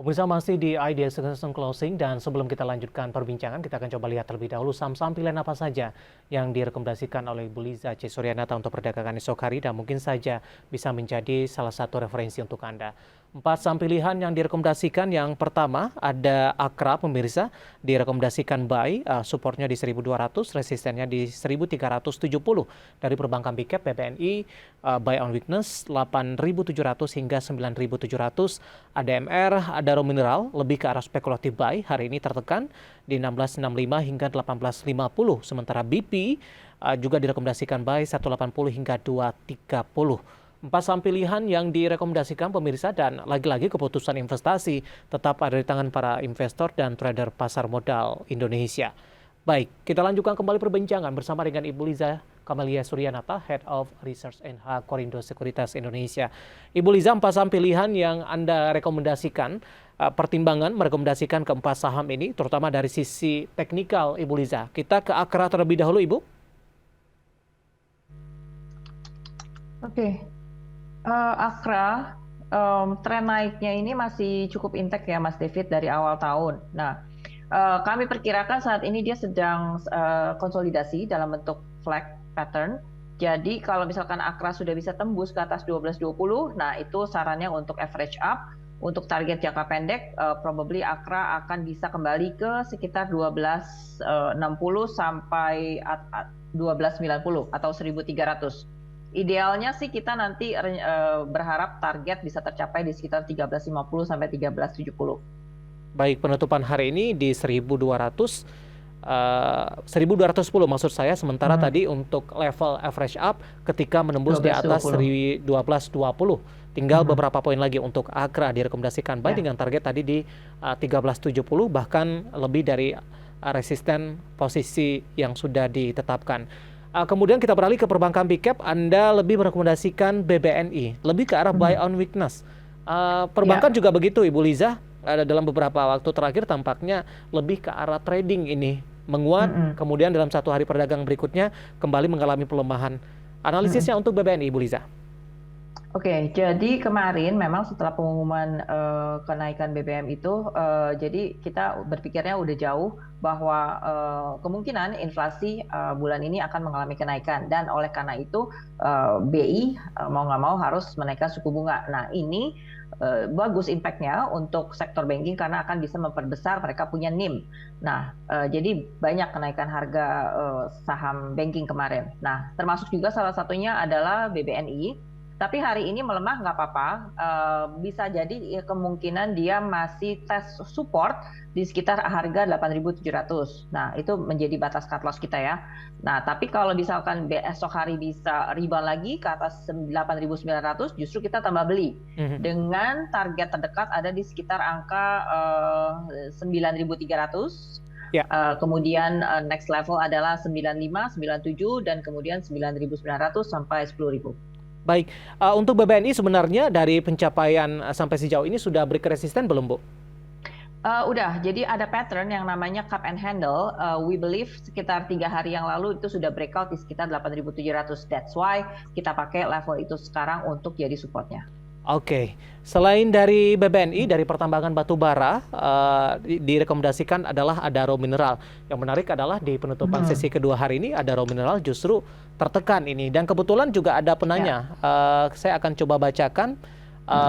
Pemirsa masih di Ideas Season Closing dan sebelum kita lanjutkan perbincangan, kita akan coba lihat terlebih dahulu saham-saham pilihan apa saja yang direkomendasikan oleh Ibu Liza C. Suryanata untuk perdagangan esok hari dan mungkin saja bisa menjadi salah satu referensi untuk Anda. 4 saham pilihan yang direkomendasikan, yang pertama ada Akra, pemirsa, direkomendasikan buy, supportnya di 1200, resistennya di 1370. Dari perbankan Big Cap, BBNI, buy on weakness 8700 hingga 9700. ADMR, Adaro Mineral, lebih ke arah spekulatif buy, hari ini tertekan di 1665 hingga 1850. Sementara BP juga direkomendasikan buy 180 hingga 230. 4 saham pilihan yang direkomendasikan pemirsa, dan lagi-lagi keputusan investasi tetap ada di tangan para investor dan trader pasar modal Indonesia. Baik, kita lanjutkan kembali perbincangan bersama dengan Ibu Liza Kamalia Suryanata, Head of Research NH Korindo Sekuritas Indonesia. Ibu Liza, 4 saham pilihan yang Anda rekomendasikan, pertimbangan merekomendasikan ke 4 saham ini, terutama dari sisi teknikal, Ibu Liza. Kita ke Akra terlebih dahulu, Ibu. Oke. Akra, tren naiknya ini masih cukup intact ya Mas David dari awal tahun. Nah, kami perkirakan saat ini dia sedang konsolidasi dalam bentuk flag pattern. Jadi kalau misalkan Akra sudah bisa tembus ke atas 1220, nah itu sarannya untuk average up. Untuk target jangka pendek, probably Akra akan bisa kembali ke sekitar 1260 sampai 1290 atau 1300. Idealnya sih kita nanti berharap target bisa tercapai di sekitar 1350 sampai 1370. Baik, penutupan hari ini di 1200, 1210 maksud saya, sementara tadi untuk level average up ketika menembus di atas 1220. Tinggal beberapa poin lagi untuk Akra direkomendasikan buy dengan target tadi di 1370, bahkan lebih dari resisten posisi yang sudah ditetapkan. Kemudian kita beralih ke perbankan Big Cap, Anda lebih merekomendasikan BBNI, lebih ke arah buy on weakness. Perbankan juga begitu, Ibu Liza, dalam beberapa waktu terakhir tampaknya lebih ke arah trading ini, menguat, kemudian dalam 1 hari perdagangan berikutnya kembali mengalami pelemahan. Analisisnya untuk BBNI, Ibu Liza. Oke, jadi kemarin memang setelah pengumuman kenaikan BBM itu, jadi kita berpikirnya udah jauh bahwa kemungkinan inflasi bulan ini akan mengalami kenaikan, dan oleh karena itu BI mau nggak mau harus menaikkan suku bunga. Nah ini bagus impactnya untuk sektor banking karena akan bisa memperbesar mereka punya NIM. Nah jadi banyak kenaikan harga saham banking kemarin. Nah termasuk juga salah satunya adalah BBNI. Tapi hari ini melemah nggak apa-apa, bisa jadi kemungkinan dia masih tes support di sekitar harga 8.700. Nah itu menjadi batas cut loss kita ya. Nah tapi kalau misalkan esok hari bisa rebound lagi ke atas 8.900, justru kita tambah beli. Dengan target terdekat ada di sekitar angka 9.300. Ya. Kemudian next level adalah 95, 97, dan kemudian 9.900 sampai 10.000. Baik, untuk BBNI sebenarnya dari pencapaian sampai sejauh ini sudah break resisten belum, Bu? Udah, jadi ada pattern yang namanya cup and handle. We believe sekitar 3 hari yang lalu itu sudah breakout di sekitar 8.700. That's why kita pakai level itu sekarang untuk jadi supportnya. Oke, selain dari BBNI, dari pertambangan batu bara, direkomendasikan adalah Adaro Mineral. Yang menarik adalah di penutupan sesi kedua hari ini, Adaro Mineral justru tertekan ini. Dan kebetulan juga ada penanya, saya akan coba bacakan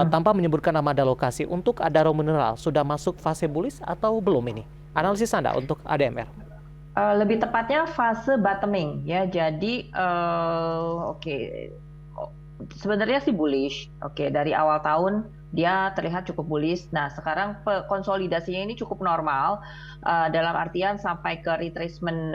tanpa menyebutkan nama alokasi. Untuk Adaro Mineral, sudah masuk fase bullish atau belum ini? Analisis Anda untuk ADMR. Lebih tepatnya fase bottoming ya. Jadi sebenarnya sih bullish. Oke, dari awal tahun dia terlihat cukup bullish. Nah, sekarang konsolidasinya ini cukup normal, dalam artian sampai ke retracement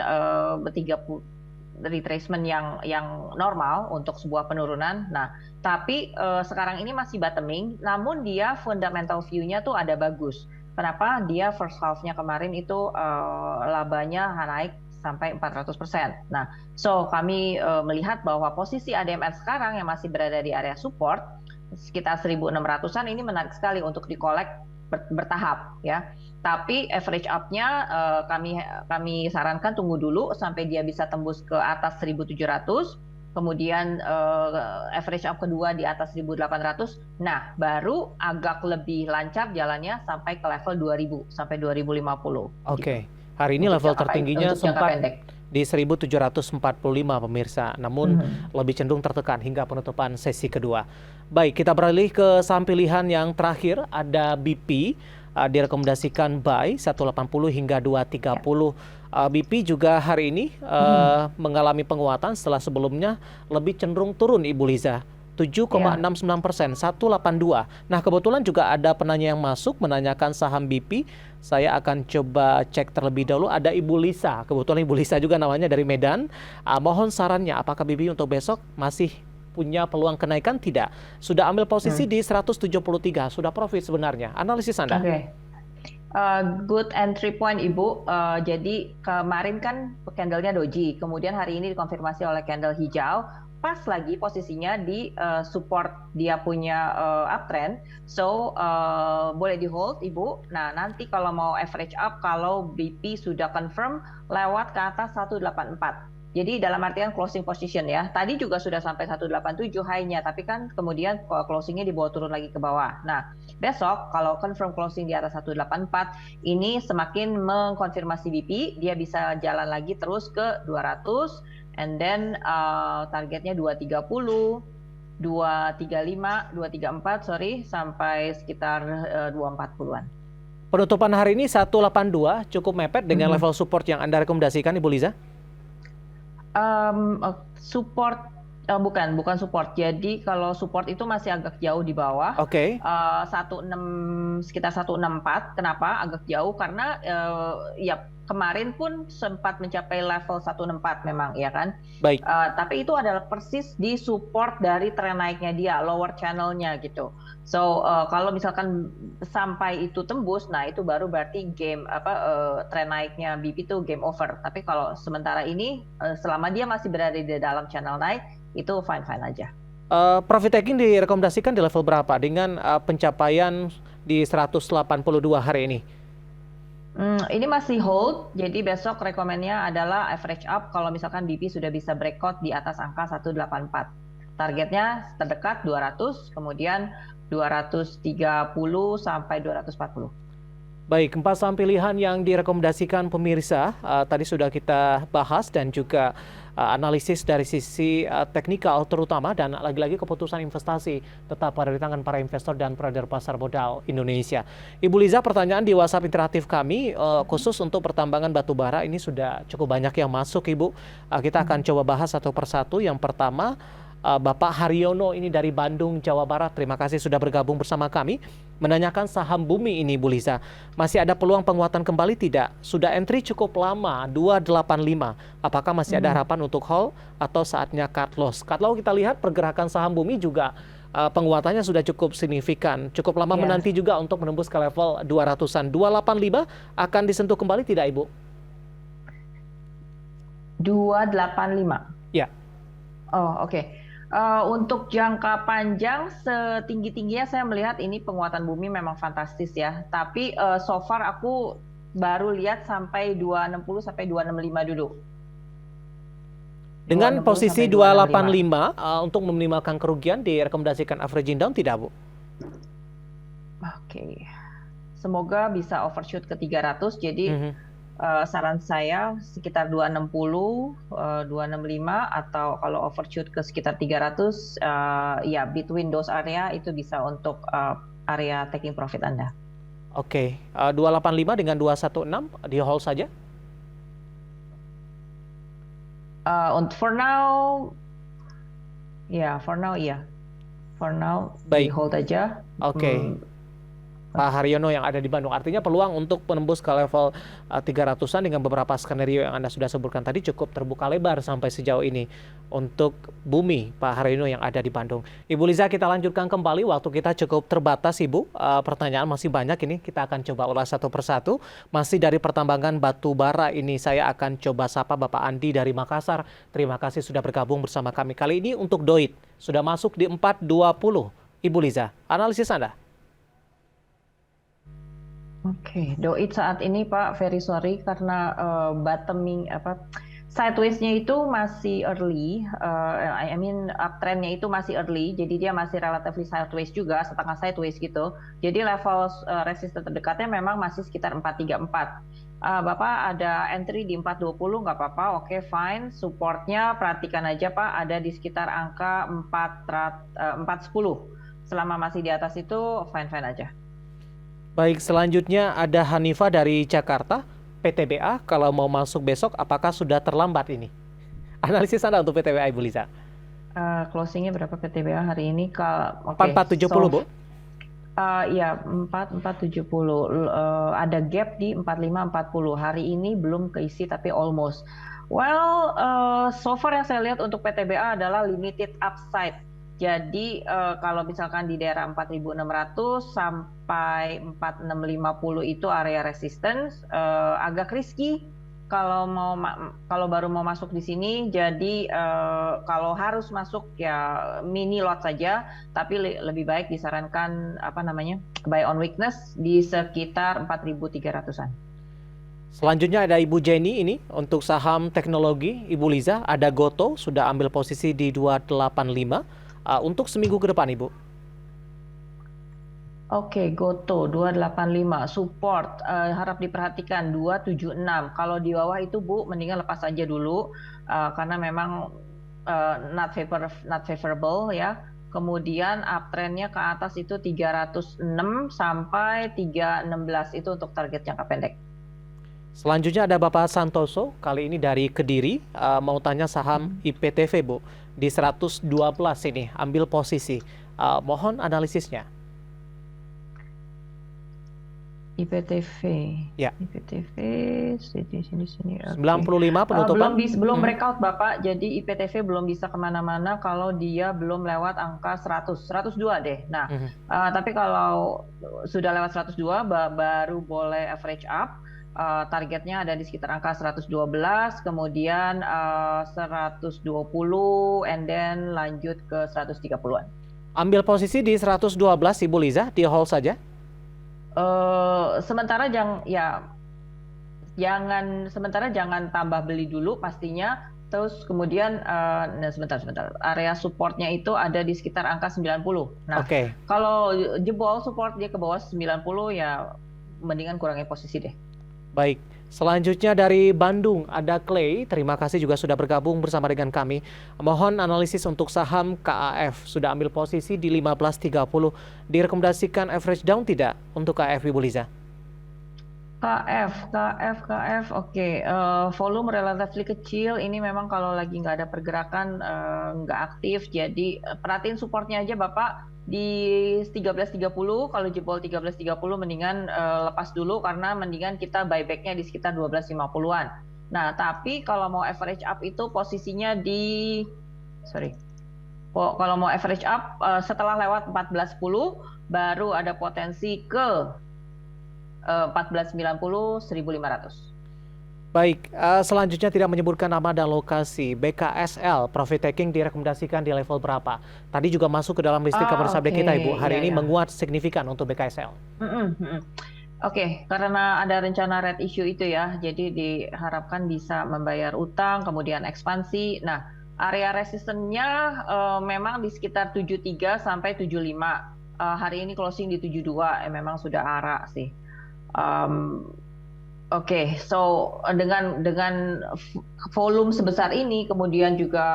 retracement yang normal untuk sebuah penurunan. Nah, tapi sekarang ini masih bottoming, namun dia fundamental view-nya tuh ada bagus. Kenapa? Dia first half-nya kemarin itu labanya naik sampai 400%. Nah, so kami melihat bahwa posisi ADMR sekarang yang masih berada di area support sekitar 1.600-an ini menarik sekali untuk di-collect bertahap ya. Tapi average up-nya kami sarankan tunggu dulu sampai dia bisa tembus ke atas 1.700. kemudian average up kedua di atas 1.800. Nah, baru agak lebih lancar jalannya sampai ke level 2.000 sampai 2.050 gitu. Oke, hari ini level tertingginya Untuk jangka sempat pendek. di 1.745 pemirsa, namun lebih cenderung tertekan hingga penutupan sesi kedua. Baik, kita beralih ke saham pilihan yang terakhir, ada BP, direkomendasikan buy 180 hingga 230. BP juga hari ini mengalami penguatan setelah sebelumnya lebih cenderung turun, Ibu Liza. 7,69%, 182. Nah, kebetulan juga ada penanya yang masuk menanyakan saham BP. Saya akan coba cek terlebih dahulu. Ada Ibu Lisa, kebetulan Ibu Lisa juga namanya, dari Medan. Mohon sarannya, apakah BP untuk besok masih punya peluang kenaikan? Tidak. Sudah ambil posisi di 173, sudah profit sebenarnya. Analisis Anda? Oke. Good entry point, Ibu. Jadi kemarin kan candlenya doji, kemudian hari ini dikonfirmasi oleh candle hijau. Pas lagi posisinya di support dia punya uptrend, so boleh di hold, Ibu. Nah, nanti kalau mau average up, kalau BP sudah confirm lewat ke atas 184. Jadi dalam artian closing position ya. Tadi juga sudah sampai 187 high-nya, tapi kan kemudian closingnya dibawa turun lagi ke bawah. Nah, besok kalau confirm closing di atas 184, ini semakin mengkonfirmasi BP, dia bisa jalan lagi terus ke 200, and then targetnya 230, 235, 234 sampai sekitar 240-an. Penutupan hari ini 182 cukup mepet dengan level support yang Anda rekomendasikan, Ibu Liza? Support bukan support. Jadi kalau support itu masih agak jauh di bawah. Oke. 16 sekitar 164. Kenapa agak jauh? Karena ya kemarin pun sempat mencapai level 164 memang, ya kan? Baik. Tapi itu adalah persis di support dari tren naiknya dia, lower channel-nya gitu. So kalau misalkan sampai itu tembus, nah itu baru berarti tren naiknya BP itu game over. Tapi kalau sementara ini selama dia masih berada di dalam channel naik, itu fine-fine aja. Profit taking direkomendasikan di level berapa dengan pencapaian di 182 hari ini? Ini masih hold, jadi besok rekomennya adalah average up kalau misalkan BP sudah bisa breakout di atas angka 184. Targetnya terdekat 200, kemudian 230 sampai 240. Baik, 4 saham pilihan yang direkomendasikan pemirsa tadi sudah kita bahas, dan juga analisis dari sisi teknikal terutama, dan lagi-lagi keputusan investasi tetap pada di tangan para investor dan trader pasar modal Indonesia. Ibu Liza, pertanyaan di WhatsApp interaktif kami khusus untuk pertambangan batubara ini sudah cukup banyak yang masuk, Ibu. Kita akan coba bahas satu persatu. Yang pertama, Bapak Haryono ini dari Bandung, Jawa Barat. Terima kasih sudah bergabung bersama kami. Menanyakan saham Bumi ini, Bu Liza. Masih ada peluang penguatan kembali tidak? Sudah entry cukup lama, 285. Apakah masih ada harapan untuk hold atau saatnya cut loss? Kalau kita lihat pergerakan saham Bumi juga penguatannya sudah cukup signifikan. Cukup lama menanti juga untuk menembus ke level 200-an. 285 akan disentuh kembali tidak, Ibu? 285? Ya. Oh, oke. Untuk jangka panjang setinggi-tingginya saya melihat ini penguatan Bumi memang fantastis ya. Tapi so far aku baru lihat sampai 260 sampai 265 dulu. Dengan posisi 285 untuk meminimalkan kerugian direkomendasikan averaging down tidak, Bu? Oke. Semoga bisa overshoot ke 300, jadi saran saya sekitar 260, 265, atau kalau overshoot ke sekitar 300, ya between those area itu bisa untuk area taking profit Anda. Oke, 285 dengan 216 di hold saja? For now, ya, for now di hold aja. Oke. Pak Haryono yang ada di Bandung, artinya peluang untuk menembus ke level 300-an dengan beberapa skenario yang Anda sudah sebutkan tadi cukup terbuka lebar sampai sejauh ini untuk Bumi, Pak Haryono yang ada di Bandung. Ibu Liza, kita lanjutkan kembali, waktu kita cukup terbatas, Ibu. Pertanyaan masih banyak ini, kita akan coba ulas satu persatu. Masih dari pertambangan batu bara ini, saya akan coba sapa Bapak Andi dari Makassar. Terima kasih sudah bergabung bersama kami. Kali ini untuk DOIT, sudah masuk di 420. Ibu Liza, analisis Anda? Oke, DOIT saat ini Pak, very sorry karena bottoming Sideways-nya itu masih early, I mean uptrend-nya itu masih early, jadi dia masih relatively sideways juga, setengah sideways gitu. Jadi level resisten terdekatnya memang masih sekitar 434. Bapak ada entry di 420 nggak apa-apa, oke fine. Supportnya perhatikan aja Pak, ada di sekitar angka 410. Selama masih di atas itu fine-fine aja. Baik, selanjutnya ada Hanifa dari Jakarta. PTBA kalau mau masuk besok apakah sudah terlambat ini? Analisis Anda untuk PTBA Ibu Liza. Closingnya berapa PTBA hari ini? Oke, 4470 Bu. Ya 4470. Ada gap di 4540. Hari ini belum keisi tapi almost. Well, so far yang saya lihat untuk PTBA adalah limited upside. Jadi kalau misalkan di daerah 4.600 sampai 4.650 itu area resistance, agak risky kalau baru mau masuk di sini. Jadi kalau harus masuk ya mini lot saja, tapi lebih baik disarankan buy on weakness di sekitar 4.300-an. Selanjutnya ada Ibu Jenny ini untuk saham teknologi. Ibu Liza, ada Goto sudah ambil posisi di 285 untuk seminggu ke depan Ibu. Oke, Goto 285 support, harap diperhatikan 276. Kalau di bawah itu Bu, mendingan lepas aja dulu karena memang not favorable ya. Kemudian uptrendnya ke atas itu 306 sampai 316 itu untuk target jangka pendek. Selanjutnya ada Bapak Santoso, kali ini dari Kediri, mau tanya saham IPTV Bu, di 112 ini, ambil posisi. Mohon analisisnya. IPTV. Ya. IPTV sini. 95 penutupan. Belum breakout Bapak, jadi IPTV belum bisa kemana-mana kalau dia belum lewat angka 102 deh. Nah, tapi kalau sudah lewat 102 baru boleh average up. Targetnya ada di sekitar angka 112, kemudian 120, and then lanjut ke 130-an. Ambil posisi di 112 Ibu Liza, di hold saja? Sementara jangan tambah beli dulu pastinya. Terus kemudian sebentar. Area supportnya itu ada di sekitar angka 90. Nah, kalau jebol support dia ke bawah 90 ya mendingan kurangi posisi deh. Baik, selanjutnya dari Bandung ada Clay. Terima kasih juga sudah bergabung bersama dengan kami. Mohon analisis untuk saham KAF. Sudah ambil posisi di 15.30. Direkomendasikan average down tidak untuk KAF Ibu Liza? KF, oke. Volume relatively kecil. Ini memang kalau lagi nggak ada pergerakan, nggak aktif. Jadi perhatiin supportnya aja Bapak di 13.30. Kalau jebol 13.30 mendingan lepas dulu karena mendingan kita buybacknya di sekitar 12.50-an. Nah, tapi kalau mau average up itu posisinya kalau mau average up setelah lewat 14.10 baru ada potensi ke 1490, 1500. Baik, selanjutnya tidak menyebutkan nama dan lokasi. BKSL profit taking direkomendasikan di level berapa? Tadi juga masuk ke dalam listing kabar sabda kita Ibu. Hari ini menguat signifikan untuk BKSL. Oke, karena ada rencana red issue itu ya, jadi diharapkan bisa membayar utang, kemudian ekspansi. Nah, area resistennya memang di sekitar 73 sampai 75. Hari ini closing di 72, memang sudah arah sih. Oke, so dengan volume sebesar ini, kemudian juga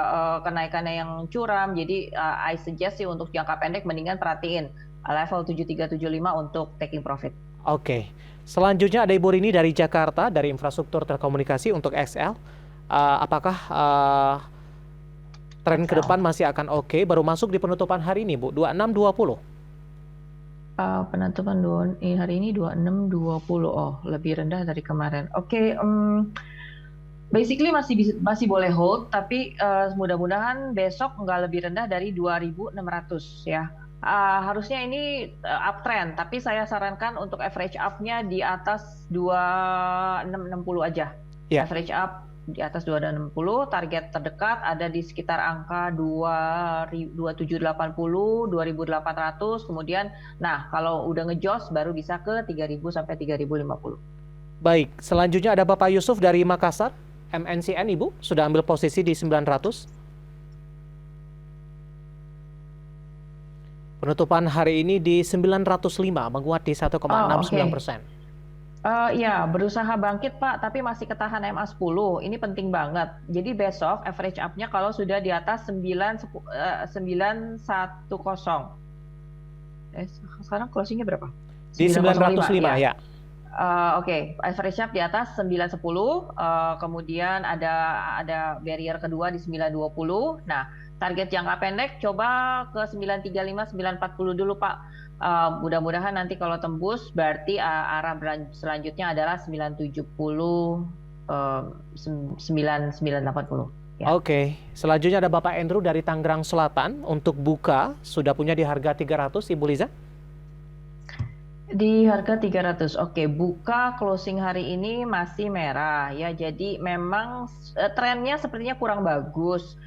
kenaikannya yang curam, jadi I suggest sih untuk jangka pendek mendingan perhatiin level 7375 untuk taking profit. Oke, selanjutnya ada Ibu Rini dari Jakarta, dari infrastruktur telekomunikasi untuk XL. Apakah tren ke depan masih akan oke? Baru masuk di penutupan hari ini Bu, 2620. Penutupan hari ini 2620. Oh, lebih rendah dari kemarin. Oke, basically masih boleh hold, tapi mudah-mudahan besok nggak lebih rendah dari 2.600 ya. Harusnya ini uptrend, tapi saya sarankan untuk average up-nya di atas 2660 aja. Average up di atas 260, target terdekat ada di sekitar angka 2780, 2800, kemudian kalau udah ngejos baru bisa ke 3000 sampai 3050. Baik, selanjutnya ada Bapak Yusuf dari Makassar. MNCN Ibu sudah ambil posisi di 900. Penutupan hari ini di 905, menguat di 1,69%. Ya, berusaha bangkit Pak, tapi masih ketahan MA10. Ini penting banget. Jadi besok average up-nya kalau sudah di atas 910. Sekarang closing-nya berapa? Di 905 ya. Oke, average up di atas 910, kemudian ada barrier kedua di 920. Nah, target jangka pendek coba ke 935, 940 dulu Pak. Mudah-mudahan nanti kalau tembus berarti arah selanjutnya adalah 970, 980. Ya. Oke, selanjutnya ada Bapak Andrew dari Tangerang Selatan. Untuk buka sudah punya di harga 300 Ibu Liza? Di harga 300. Oke, buka closing hari ini masih merah ya. Jadi memang trennya sepertinya kurang bagus.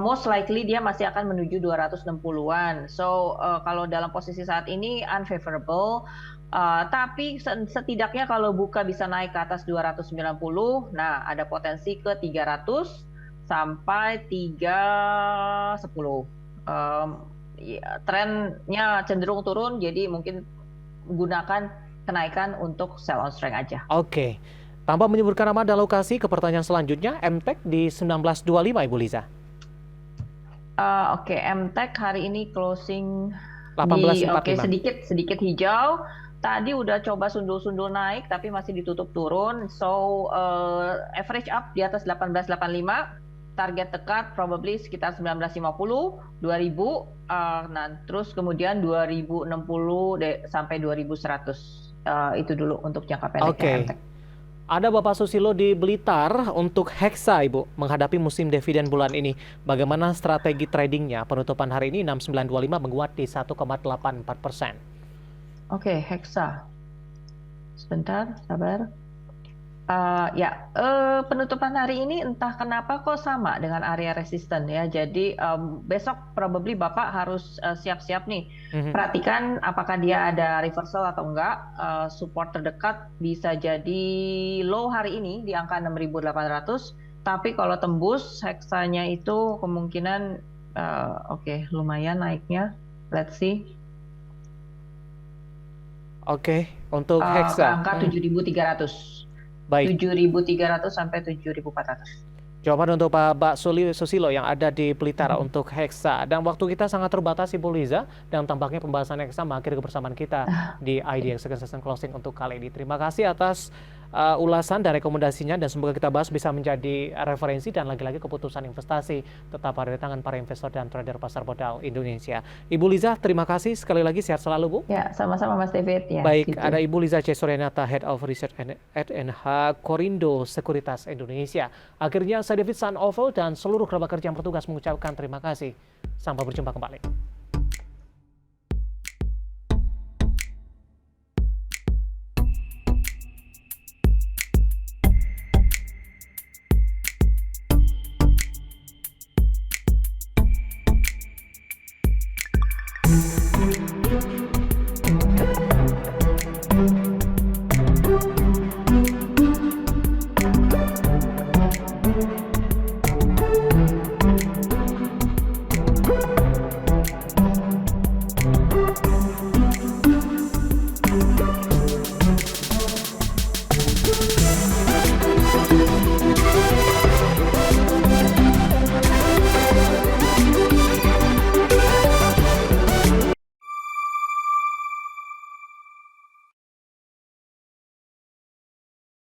Most likely dia masih akan menuju 260-an. So, kalau dalam posisi saat ini unfavorable. Tapi setidaknya kalau buka bisa naik ke atas 290, nah ada potensi ke 300 sampai 310. Ya, trennya cenderung turun, jadi mungkin gunakan kenaikan untuk sell on strength aja. Oke. Tanpa menyebutkan nama dan lokasi, ke pertanyaan selanjutnya, MTEK di 1925 Ibu Liza. Oke, MTEK hari ini closing 1845. sedikit hijau. Tadi udah coba sundul-sundul naik tapi masih ditutup turun. So average up di atas 1885. Target dekat probably sekitar 1950, 2000. Nah, terus kemudian 2060 sampai 2100. Itu dulu untuk jangka pendeknya MTEK. Ada Bapak Susilo di Blitar untuk Hexa Ibu menghadapi musim dividen bulan ini. Bagaimana strategi tradingnya? Penutupan hari ini 6925 menguat di 1,84%. Oke, Hexa. Sebentar, sabar. Penutupan hari ini entah kenapa kok sama dengan area resisten ya. Jadi besok probably Bapak harus siap-siap nih. Perhatikan apakah dia ada reversal atau enggak. Support terdekat bisa jadi low hari ini di angka 6.800. Tapi kalau tembus hexanya itu kemungkinan lumayan naiknya. Let's see. Oke, untuk Hexa. Angka 7.300. Baik. 7.300 sampai 7.400. Jawaban untuk Pak Susilo yang ada di Blitar untuk Hexa. Dan waktu kita sangat terbatas Ibu Liza, dan tampaknya pembahasan Hexa mengakhiri kebersamaan kita di IDX Second Closing untuk kali ini. Terima kasih atas ulasan dan rekomendasinya, dan semoga kita bahas bisa menjadi referensi dan lagi-lagi keputusan investasi tetap ada di tangan para investor dan trader pasar modal Indonesia. Ibu Liza, terima kasih sekali lagi, sehat selalu Bu. Ya, sama-sama Mas David. Ya, baik, gitu. Ada Ibu Liza C. Sorianata, Head of Research at NH Korindo Sekuritas Indonesia. Akhirnya saya David Sun Oval dan seluruh kerabat kerja yang bertugas mengucapkan terima kasih. Sampai berjumpa kembali.